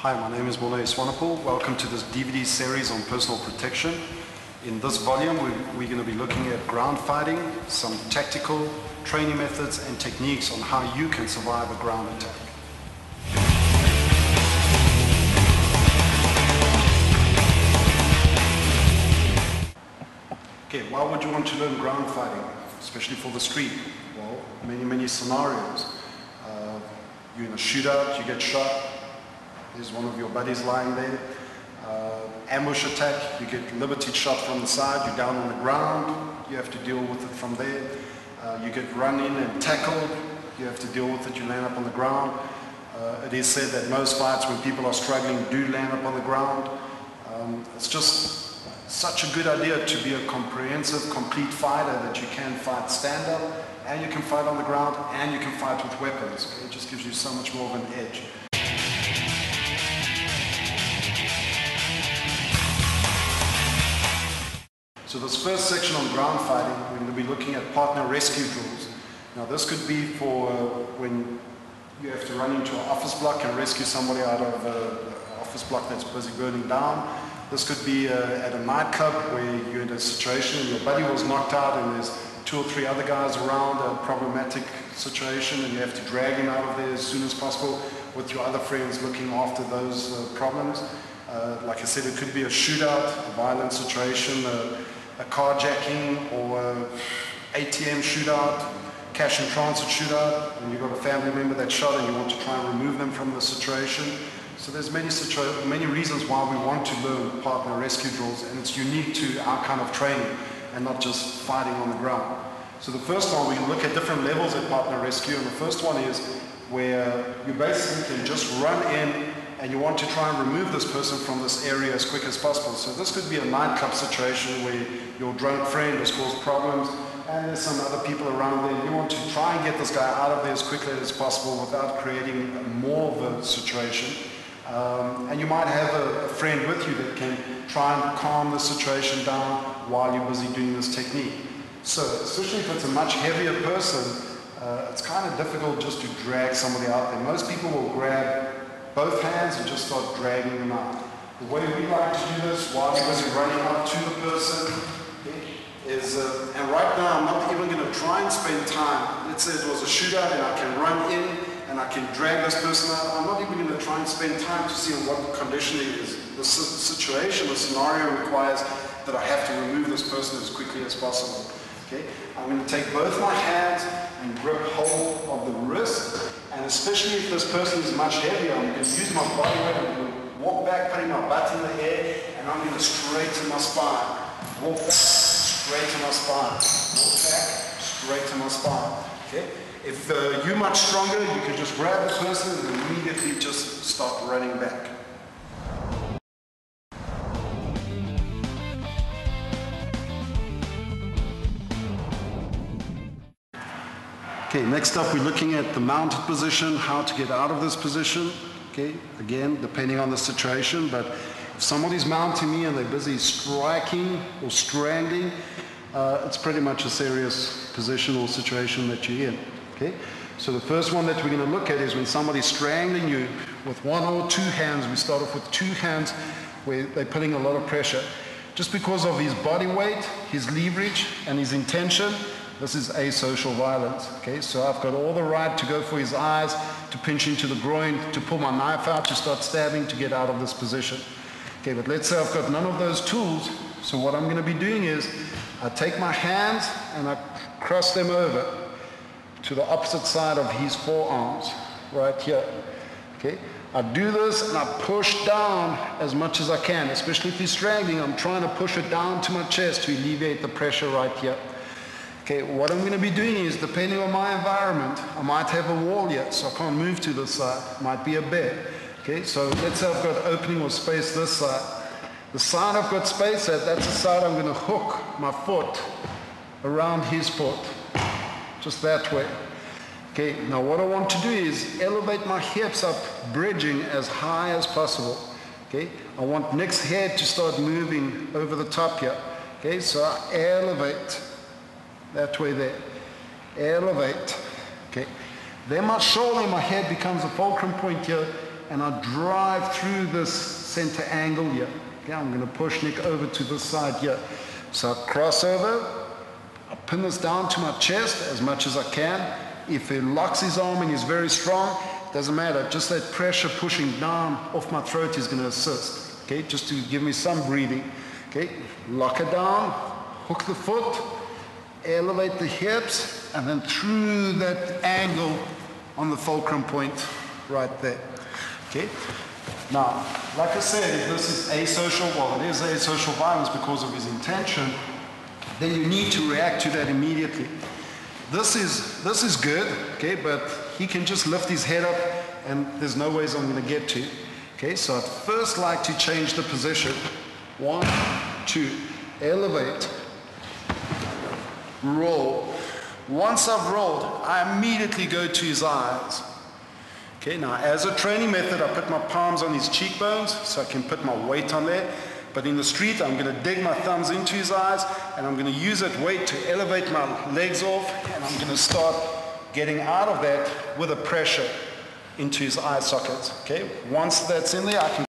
Hi, my name is Morné Swanepoel. Welcome to this DVD series on personal protection. In this volume, we're going to be looking at ground fighting, some tactical training methods and techniques on how you can survive a ground attack. Okay, why would you want to learn ground fighting, especially for the street? Well, many scenarios. You're in a shootout, you get shot. There's one of your buddies lying there. Ambush attack, you get liberty shot from the side, you're down on the ground, you have to deal with it from there. You get run in and tackled, you have to deal with it, you land up on the ground. It is said that most fights when people are struggling do land up on the ground. It's just such a good idea to be a comprehensive, complete fighter that you can fight stand up, and you can fight on the ground, and you can fight with weapons. Okay? It just gives you so much more of an edge. So this first section on ground fighting, we're going to be looking at partner rescue drills. Now this could be for when you have to run into an office block and rescue somebody out of an office block that's busy burning down. This could be at a nightclub where you're in a situation and your buddy was knocked out and there's 2 or 3 other guys around, a problematic situation, and you have to drag him out of there as soon as possible with your other friends looking after those problems. Like I said, it could be a shootout, a violent situation, a carjacking or ATM shootout, cash and transit shootout, and you've got a family member that's shot and you want to try and remove them from the situation. So there's many reasons why we want to learn partner rescue drills, and it's unique to our kind of training and not just fighting on the ground. So the first one, we can look at different levels at partner rescue, and the first one is where you basically can just run in and you want to try and remove this person from this area as quick as possible. So this could be a nightclub situation where your drunk friend has caused problems and there's some other people around there. You want to try and get this guy out of there as quickly as possible without creating more of a situation. And you might have a friend with you that can try and calm the situation down while you're busy doing this technique. So especially if it's a much heavier person, it's kind of difficult just to drag somebody out there. Most people will grab both hands and just start dragging them out. The way we like to do this while you're busy running up to the person is, and right now I'm not even going to try and spend time. Let's say it was a shootout and I can run in and I can drag this person out. I'm not even going to try and spend time to see in what condition it is. The situation, the scenario requires that I have to remove this person as quickly as possible. Okay? I'm going to take both my hands and grip hold of the wrist, and especially if this person is much heavier, I'm going to use my body weight. I'm going to walk back, putting my butt in the air, and I'm going to straighten my spine. Walk back, straighten my spine. Walk back, straighten my spine. Okay? If you're much stronger, you can just grab the person and immediately just start running back. Okay, next up we're looking at the mounted position, how to get out of this position. Okay, again, depending on the situation, but if somebody's mounting me and they're busy striking or strangling, it's pretty much a serious position or situation that you're in. Okay, so the first one that we're going to look at is when somebody's strangling you with 1 or 2 hands. We start off with 2 hands where they're putting a lot of pressure. Just because of his body weight, his leverage, and his intention, this is asocial violence. Okay, so I've got all the right to go for his eyes, to pinch into the groin, to pull my knife out, to start stabbing, to get out of this position. Okay, but let's say I've got none of those tools. So what I'm going to be doing is I take my hands and I cross them over to the opposite side of his forearms, right here. Okay, I do this and I push down as much as I can, especially if he's strangling. I'm trying to push it down to my chest to alleviate the pressure right here. Okay, what I'm going to be doing is, depending on my environment, I might have a wall here, so I can't move to this side. It might be a bed. Okay, so let's say I've got opening or space this side. The side I've got space at, that's the side I'm going to hook my foot around his foot, just that way. Okay, now what I want to do is elevate my hips up, bridging as high as possible. Okay, I want Nick's head to start moving over the top here. Okay, so I elevate. That way there. Elevate. Okay. Then my shoulder and my head becomes a fulcrum point here, and I drive through this center angle here. Okay, I'm going to push Nick over to this side here. So I cross over, I pin this down to my chest as much as I can. If he locks his arm and he's very strong, doesn't matter, just that pressure pushing down off my throat is going to assist, okay, just to give me some breathing. Okay, lock it down, hook the foot, elevate the hips, and then through that angle on the fulcrum point right there. Okay, now, like I said, if this is asocial, well, it is asocial violence because of his intention, then you need to react to that immediately. This is good, okay, but he can just lift his head up and there's no ways I'm going to get to. Okay, so I'd first like to change the position. 1, 2, elevate, roll. Once I've rolled, I immediately go to his eyes. Okay, now as a training method, I put my palms on his cheekbones so I can put my weight on there. But in the street, I'm going to dig my thumbs into his eyes, and I'm going to use that weight to elevate my legs off, and I'm going to start getting out of that with a pressure into his eye sockets. Okay, once that's in there, I can